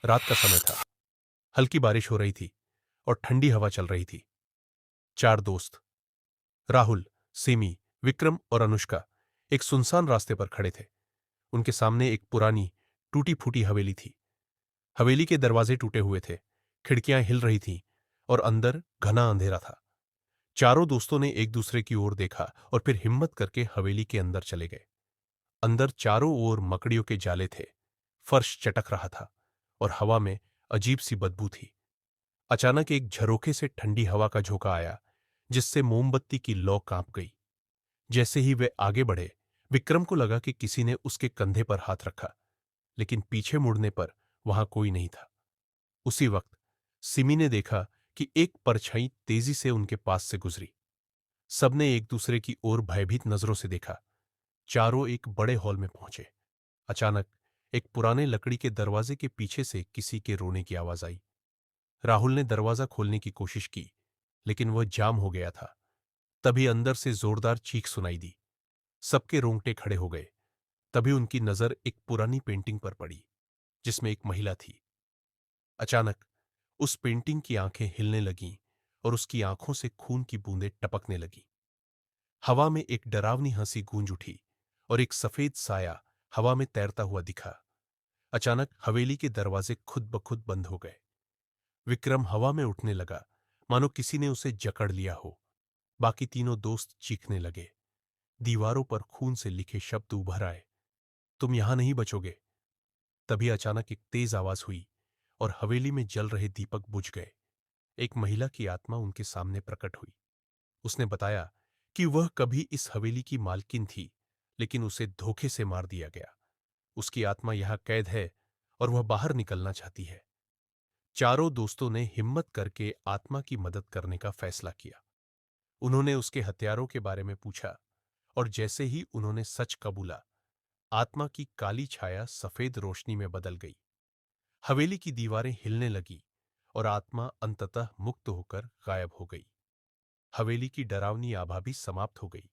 रात का समय था। हल्की बारिश हो रही थी और ठंडी हवा चल रही थी। चार दोस्त राहुल, सिमी, विक्रम और अनुष्का एक सुनसान रास्ते पर खड़े थे। उनके सामने एक पुरानी टूटी फूटी हवेली थी। हवेली के दरवाजे टूटे हुए थे, खिड़कियां हिल रही थीं और अंदर घना अंधेरा था। चारों दोस्तों ने एक दूसरे की ओर देखा और फिर हिम्मत करके हवेली के अंदर चले गए। अंदर चारों ओर मकड़ियों के जाले थे, फर्श चटक रहा था और हवा में अजीब सी बदबू थी। अचानक एक झरोखे से ठंडी हवा का झोंका आया, जिससे मोमबत्ती की लौ कांप गई। जैसे ही वे आगे बढ़े, विक्रम को लगा कि किसी ने उसके कंधे पर हाथ रखा, लेकिन पीछे मुड़ने पर वहां कोई नहीं था। उसी वक्त सिमी ने देखा कि एक परछाई तेजी से उनके पास से गुजरी। सबने एक दूसरे की ओर भयभीत नजरों से देखा। चारों एक बड़े हॉल में पहुंचे। अचानक एक पुराने लकड़ी के दरवाजे के पीछे से किसी के रोने की आवाज आई। राहुल ने दरवाजा खोलने की कोशिश की, लेकिन वह जाम हो गया था। तभी अंदर से जोरदार चीख सुनाई दी। सबके रोंगटे खड़े हो गए। तभी उनकी नजर एक पुरानी पेंटिंग पर पड़ी, जिसमें एक महिला थी। अचानक उस पेंटिंग की आंखें हिलने लगीं और उसकी आंखों से खून की बूंदें टपकने लगीं। हवा में एक डरावनी हंसी गूंज उठी और एक सफेद साया हवा में तैरता हुआ दिखा। अचानक हवेली के दरवाजे खुद ब खुद बंद हो गए। विक्रम हवा में उठने लगा, मानो किसी ने उसे जकड़ लिया हो। बाकी तीनों दोस्त चीखने लगे। दीवारों पर खून से लिखे शब्द उभर आए, तुम यहां नहीं बचोगे। तभी अचानक एक तेज आवाज हुई और हवेली में जल रहे दीपक बुझ गए। एक महिला की आत्मा उनके सामने प्रकट हुई। उसने बताया कि वह कभी इस हवेली की मालकिन थी, लेकिन उसे धोखे से मार दिया गया। उसकी आत्मा यहां कैद है और वह बाहर निकलना चाहती है। चारों दोस्तों ने हिम्मत करके आत्मा की मदद करने का फैसला किया। उन्होंने उसके हथियारों के बारे में पूछा और जैसे ही उन्होंने सच कबूला, आत्मा की काली छाया सफेद रोशनी में बदल गई। हवेली की दीवारें हिलने लगी और आत्मा अंततः मुक्त होकर गायब हो गई। हवेली की डरावनी आभा भी समाप्त हो गई।